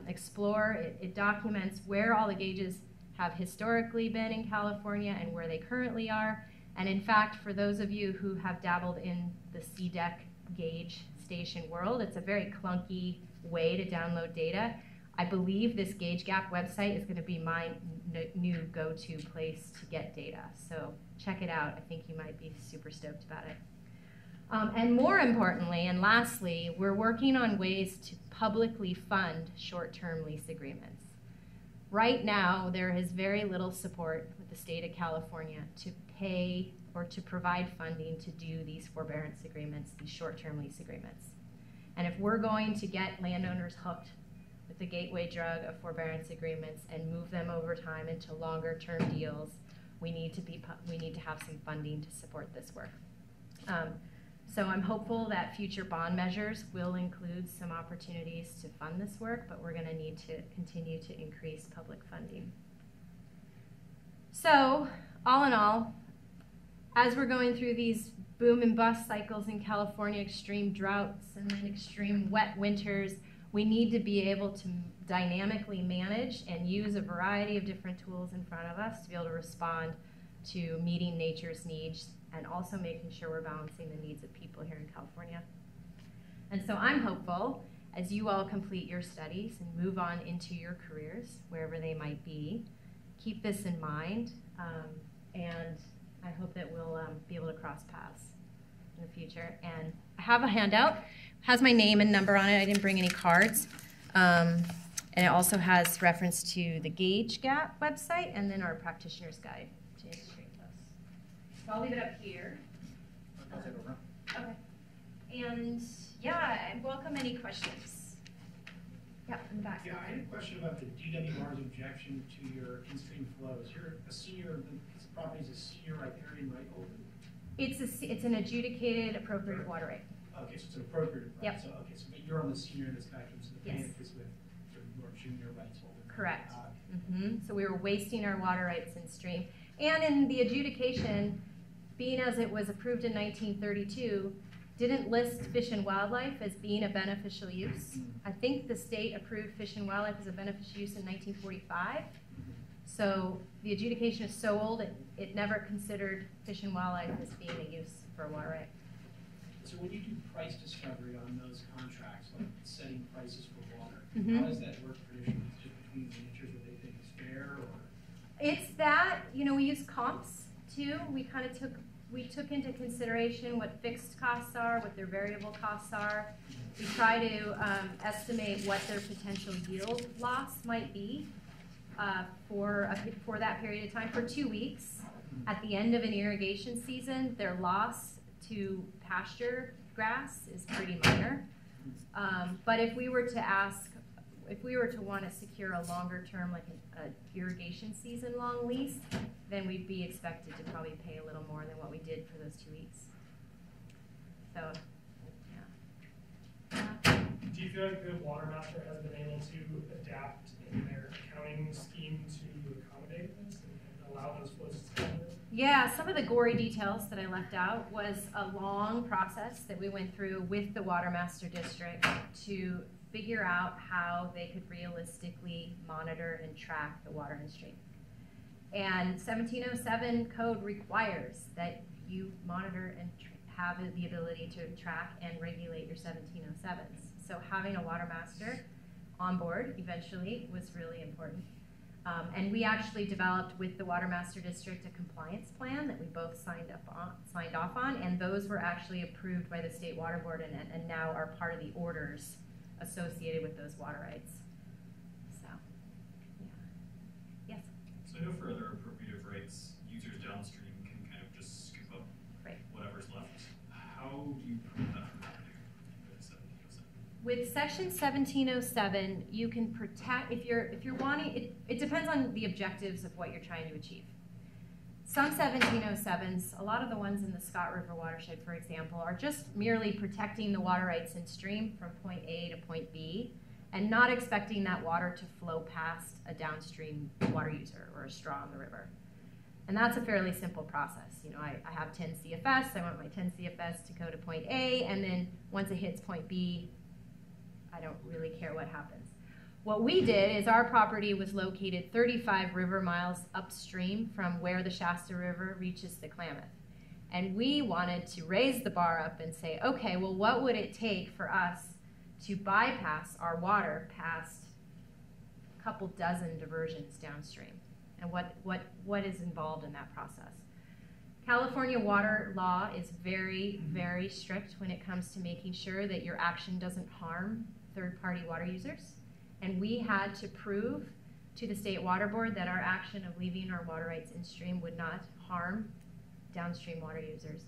explore. It documents where all the gauges have historically been in California and where they currently are. And in fact, for those of you who have dabbled in the CDEC gauge station world, it's a very clunky way to download data. I believe this Gauge Gap website is going to be my new go-to place to get data. So check it out. I think you might be super stoked about it. And more importantly, and lastly, we're working on ways to publicly fund short-term lease agreements. Right now, there is very little support with the state of California to pay or to provide funding to do these forbearance agreements, these short-term lease agreements. And if we're going to get landowners hooked with the gateway drug of forbearance agreements and move them over time into longer-term deals, we need to have some funding to support this work. So I'm hopeful that future bond measures will include some opportunities to fund this work, but we're going to need to continue to increase public funding. So all in all, as we're going through these boom and bust cycles in California, extreme droughts and then extreme wet winters, we need to be able to dynamically manage and use a variety of different tools in front of us to be able to respond to meeting nature's needs and also making sure we're balancing the needs of people here in California. And so I'm hopeful, as you all complete your studies and move on into your careers, wherever they might be, keep this in mind, and I hope that we'll be able to cross paths in the future. And I have a handout, has my name and number on it. I didn't bring any cards. And it also has reference to the Gauge Gap website and then our practitioner's guide to industry plus. So I'll leave it up here. Okay. And yeah, I welcome any questions. Yeah, in the back. Yeah, I had a question about the DWR's objection to your in-stream flows. You're a senior, the property is a senior riparian right over? It's an adjudicated appropriate water right. Okay, so it's an appropriate right. Yep. So, okay, so but you're on the senior end of the spectrum, so the Yes. panic is with sort of more junior rights holders. Correct. So we were wasting our water rights in stream. And in the adjudication, being as it was approved in 1932, didn't list fish and wildlife as being a beneficial use. I think the state approved fish and wildlife as a beneficial use in 1945. So the adjudication is so old, it never considered fish and wildlife as being a use for a water right. So when you do price discovery on those contracts, like setting prices for water, Mhm. how does that work traditionally? Is it just between ranchers what they think is fair, or? It's that, we use comps too. We took into consideration what fixed costs are, what their variable costs are. We try to estimate what their potential yield loss might be for that period of time, for 2 weeks. At the end of an irrigation season, their loss to pasture grass is pretty minor. But if we were to want to secure a longer term, like an irrigation season long lease, then we'd be expected to probably pay a little more than what we did for those 2 weeks. So, yeah. Do you feel like the Watermaster has been able to adapt in their accounting scheme to accommodate this and allow those flows to come in? Yeah, some of the gory details that I left out was a long process that we went through with the Watermaster District to figure out how they could realistically monitor and track the water in stream. And 1707 code requires that you monitor and have the ability to track and regulate your 1707s. So having a Watermaster on board eventually was really important. And we actually developed with the Watermaster District a compliance plan that we both signed off on, and those were actually approved by the State Water Board and now are part of the orders associated with those water rights. So, yeah. Yes? So I know for other appropriative rights, users downstream can kind of just scoop up whatever's left. How do you prevent that from happening with 1707? With Section 1707, you can protect, if you're wanting, it depends on the objectives of what you're trying to achieve. Some 1707s, a lot of the ones in the Scott River watershed, for example, are just merely protecting the water rights in stream from point A to point B and not expecting that water to flow past a downstream water user or a straw in the river. And that's a fairly simple process. I have 10 CFS, I want my 10 CFS to go to point A, and then once it hits point B, I don't really care what happens. What we did is our property was located 35 river miles upstream from where the Shasta River reaches the Klamath. And we wanted to raise the bar up and say, okay, well, what would it take for us to bypass our water past a couple dozen diversions downstream? And what is involved in that process? California water law is very, very strict when it comes to making sure that your action doesn't harm third-party water users. And we had to prove to the State Water Board that our action of leaving our water rights in stream would not harm downstream water users.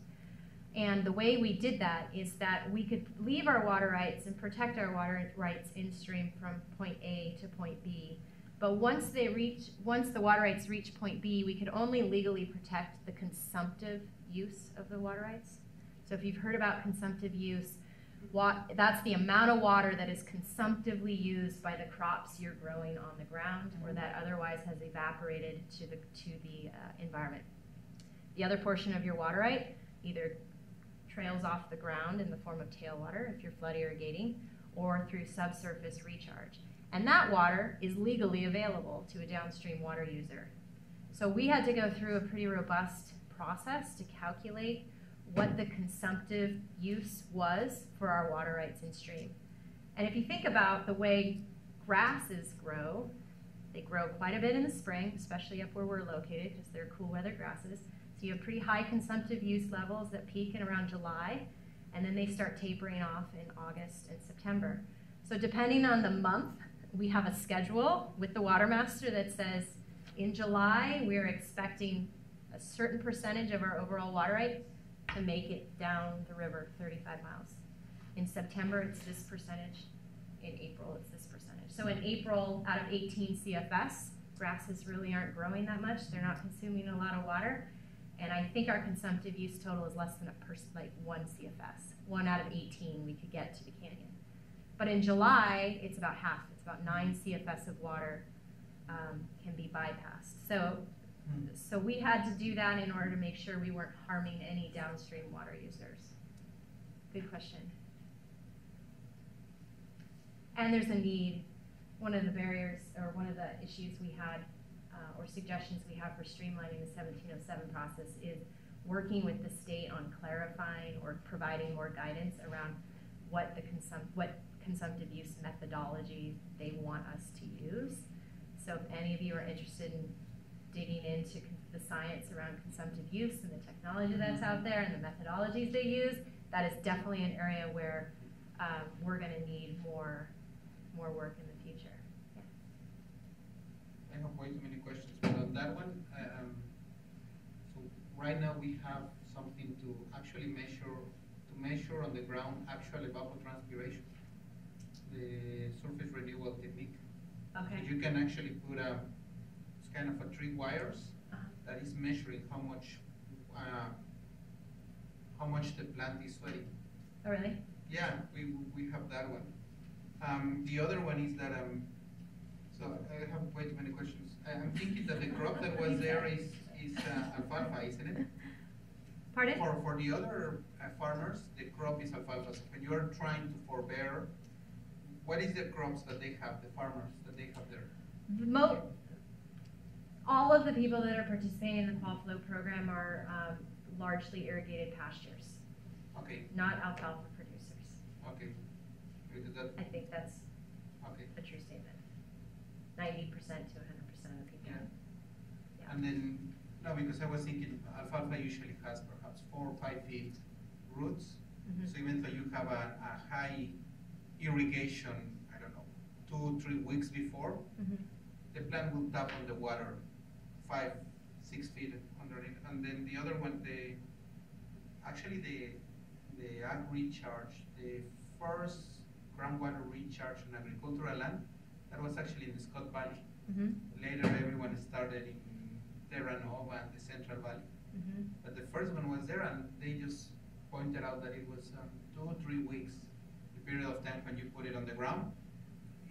And the way we did that is that we could leave our water rights and protect our water rights in stream from point A to point B But once the water rights reach point B, we could only legally protect the consumptive use of the water rights. So if you've heard about consumptive use, that's the amount of water that is consumptively used by the crops you're growing on the ground or that otherwise has evaporated to the environment. The other portion of your water right either trails off the ground in the form of tailwater if you're flood irrigating or through subsurface recharge. And that water is legally available to a downstream water user. So we had to go through a pretty robust process to calculate what the consumptive use was for our water rights in stream. And if you think about the way grasses grow, they grow quite a bit in the spring, especially up where we're located because they're cool weather grasses. So you have pretty high consumptive use levels that peak in around July, and then they start tapering off in August and September. So depending on the month, we have a schedule with the water master that says in July, we're expecting a certain percentage of our overall water right to make it down the river 35 miles. In September, it's this percentage. In April, it's this percentage. So in April, out of 18 CFS, grasses really aren't growing that much. They're not consuming a lot of water. And I think our consumptive use total is less than like 1 CFS. 1 out of 18 we could get to the canyon. But in July, it's about half. It's about 9 CFS of water can be bypassed. So we had to do that in order to make sure we weren't harming any downstream water users. Good question. And there's a need. One of the barriers or one of the issues we had or suggestions we have for streamlining the 1707 process is working with the state on clarifying or providing more guidance around what consumptive use methodology they want us to use. So if any of you are interested in digging into the science around consumptive use and the technology that's out there and the methodologies they use, that is definitely an area where we're going to need more work in the future. Yeah. I have way too many questions, but on that one, so right now we have something to actually measure on the ground actual evapotranspiration, the surface renewal technique. Okay. So you can actually put it's kind of a 3 wires that is measuring how much the plant is sweating. Oh, really? Yeah, we have that one. The other one is that so I have way too many questions. I'm thinking that the crop that was there is alfalfa, isn't it? Pardon? For the other farmers, the crop is alfalfa. So when you are trying to forbear, what is the crops that they have, the farmers that they have there? All of the people that are participating in the Qual Flow program are largely irrigated pastures. Okay. Not alfalfa producers. Okay. I think that's okay. a true statement. 90% to 100% of the people. Yeah. Yeah. And then, no, because I was thinking alfalfa usually has perhaps 4 or 5 feet roots. Mm-hmm. So even though you have a high irrigation, I don't know, 2 or 3 weeks before, mm-hmm. the plant will tap on the water 5, 6 feet underneath. And then the other one, the ag recharge, the first groundwater recharge on agricultural land, that was actually in the Scott Valley. Mm-hmm. Later, everyone started in Terra Nova and the Central Valley. Mm-hmm. But the first one was there, and they just pointed out that it was 2 or 3 weeks, the period of time when you put it on the ground,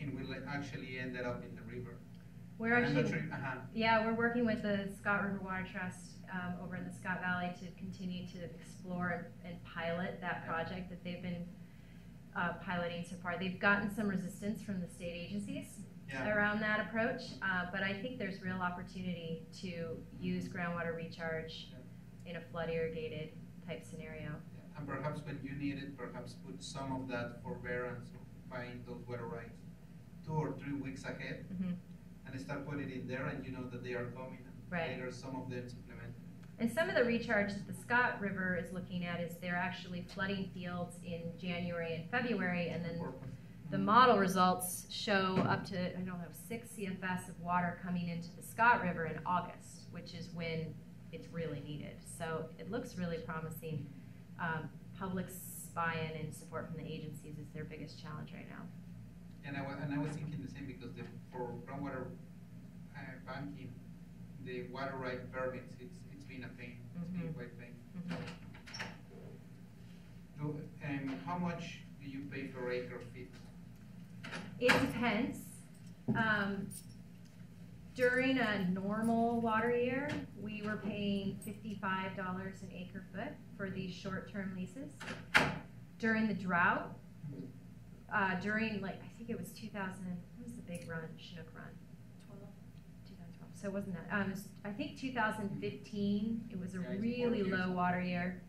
and will actually ended up in the river. We're And I'm not actually, sure, yeah, we're working with the Scott River Water Trust over in the Scott Valley to continue to explore and pilot that project that they've been piloting so far. They've gotten some resistance from the state agencies around that approach, but I think there's real opportunity to use groundwater recharge in a flood irrigated type scenario. And perhaps when you need it, perhaps put some of that forbearance, buying those water rights 2 or 3 weeks ahead, Mm-hmm. and start putting it there, and you know that they are coming. And right. Later, some of them supplement. And some of the recharge that the Scott River is looking at is they're actually flooding fields in January and February, and then the model results show up to, I don't know, 6 CFS of water coming into the Scott River in August, which is when it's really needed. So it looks really promising. Public buy-in and support from the agencies is their biggest challenge right now. And I was thinking the same, because for groundwater banking the water right permits, it's been a pain. It's been quite painful. How much do you pay per acre feet? It depends. During a normal water year, we were paying $55 an acre foot for these short-term leases. During the drought, during I think it was 2000, what was the big run, Chinook run? 2012. So it wasn't that. I think 2015, it was a really low water year.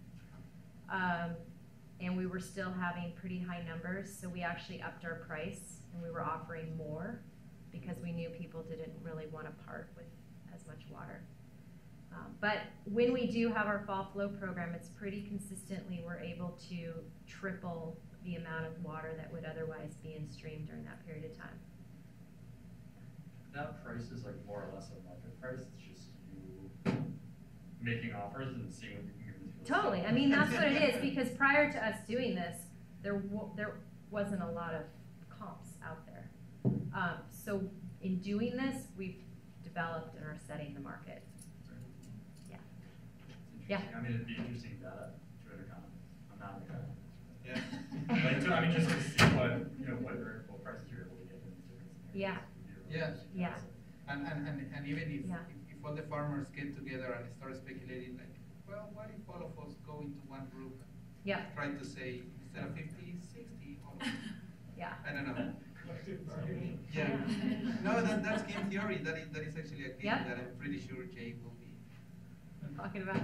And we were still having pretty high numbers, so we actually upped our price and we were offering more because we knew people didn't really want to part with as much water. But when we do have our fall flow program, it's pretty consistently we're able to triple the amount of water that would otherwise be in stream during that period of time. That price is like more or less a market price. It's just you making offers and seeing what you can give these people. Totally. I mean, that's what it is, because prior to us doing this, there wasn't a lot of comps out there. So in doing this, we've developed and are setting the market. Yeah. Yeah. I mean, it'd be interesting data to economy. I'm not an economist. Yeah. But I mean, just to see what prices you're able to get in these different scenarios. Yeah. Yes. Yeah. And even if all the farmers get together and start speculating, like, well, what if all of us go into one group and try to say, instead of 50, 60, all of us? Yeah. I don't know. Collective bargaining. Yeah. No, that's game theory. That is actually a game that I'm pretty sure Jay will be talking about.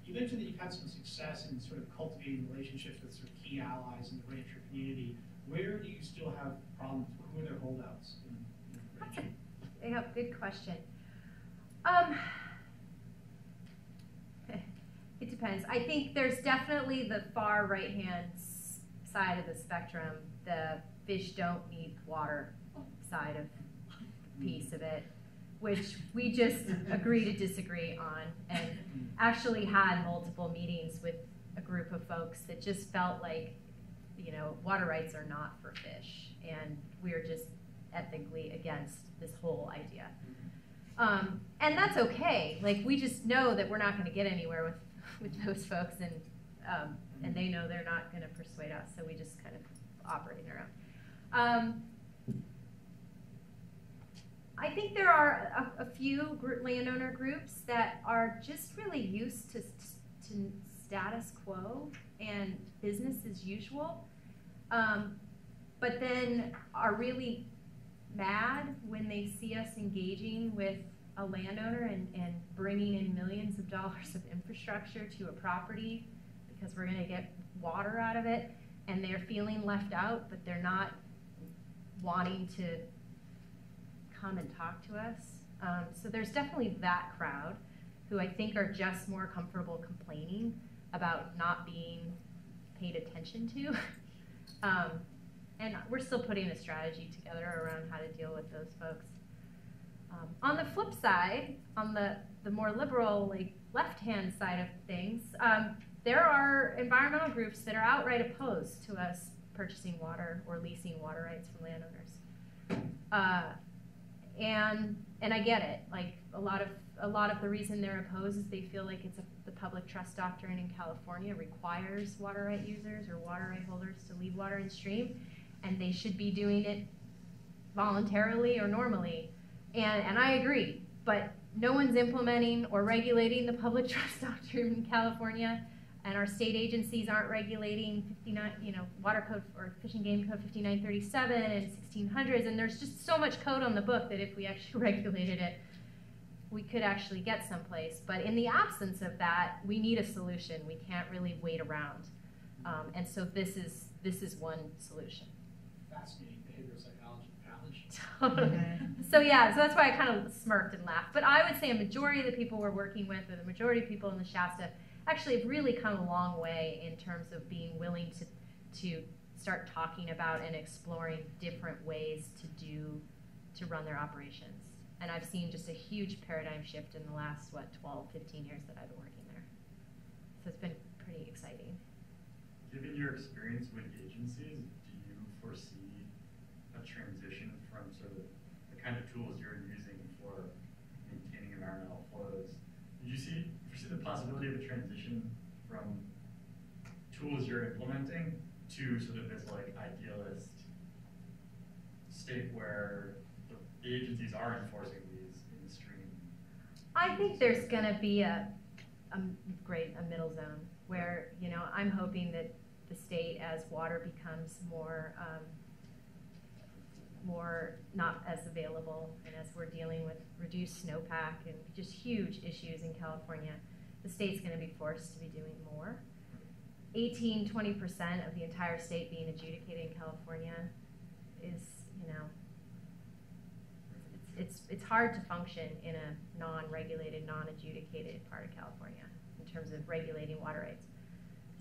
You mentioned that you've had some success in sort of cultivating relationships with sort of key allies in the rancher community. Where do you still have problems? Who are their holdouts? That's a good question. It depends. I think there's definitely the far right-hand side of the spectrum, the fish don't need water side of the piece of it, which we just agree to disagree on, and actually had multiple meetings with a group of folks that just felt like, water rights are not for fish, and we're just ethically against this whole idea. And that's okay. Like, we just know that we're not going to get anywhere with those folks, and they know they're not going to persuade us, so we just kind of operate in our own. I think there are a few landowner groups that are just really used to status quo and business as usual, but then are really mad when they see us engaging with a landowner and bringing in millions of dollars of infrastructure to a property because we're going to get water out of it, and they're feeling left out, but they're not wanting to come and talk to us. So there's definitely that crowd who I think are just more comfortable complaining about not being paid attention to. And we're still putting a strategy together around how to deal with those folks. On the flip side, on the more liberal, left-hand side of things, there are environmental groups that are outright opposed to us purchasing water or leasing water rights from landowners. And I get it. Like, a lot of the reason they're opposed is they feel like the public trust doctrine in California requires water right users or water right holders to leave water in stream, and they should be doing it voluntarily or normally. And I agree, but no one's implementing or regulating the public trust doctrine in California, and our state agencies aren't regulating Water Code or Fish and Game Code 5937 and 1600s, and there's just so much code on the book that if we actually regulated it, we could actually get someplace. But in the absence of that, we need a solution. We can't really wait around, and so this is one solution. Fascinating behavioral psychology challenge. Totally. So that's why I kind of smirked and laughed. But I would say a majority of the people we're working with, or the majority of people in the Shasta, actually have really come a long way in terms of being willing to start talking about and exploring different ways to run their operations. And I've seen just a huge paradigm shift in the last, 12, 15 years that I've been working there. So it's been pretty exciting. Given your experience with agencies, do you foresee a transition from sort of the kind of tools you're using for the possibility of a transition from tools you're implementing to sort of this like idealist state where the agencies are enforcing these in stream? I think there's going to be a middle zone where, you know, I'm hoping that the state, as water becomes more not as available, and as we're dealing with reduced snowpack and just huge issues in California, the state's going to be forced to be doing more. 18–20% of the entire state being adjudicated in California is, you know, it's hard to function in a non-regulated, non-adjudicated part of California in terms of regulating water rights.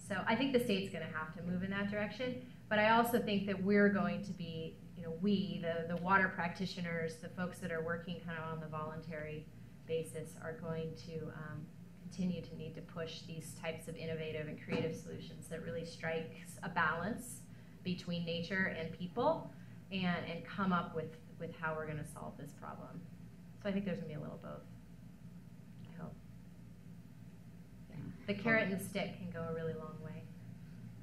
So I think the state's going to have to move in that direction, but I also think that we're going to be, you know, the water practitioners, the folks that are working kind of on the voluntary basis, are going to continue to need to push these types of innovative and creative solutions that really strikes a balance between nature and people, and come up with how we're going to solve this problem. So I think there's going to be a little both, I hope. Yeah. The carrot and the stick can go a really long way.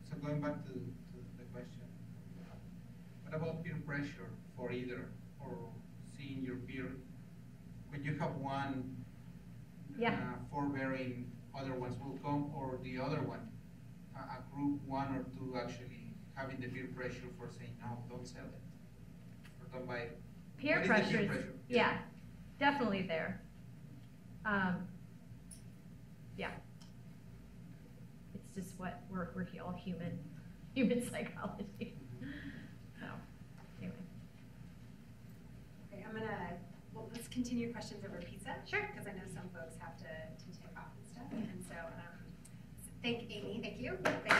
So going back to the question, what about peer pressure for either, or seeing your peer, when you have one forbearing, other ones will come, or the other one, a group, one or two actually having the peer pressure for saying, no, don't sell it, or don't buy it? Peer pressure, yeah, definitely there. Yeah, it's just what we're all human psychology. So, anyway. Okay, let's continue questions over pizza. Sure. Because I know some folks have to take off and stuff. And so, thank Amy, thank you. Thank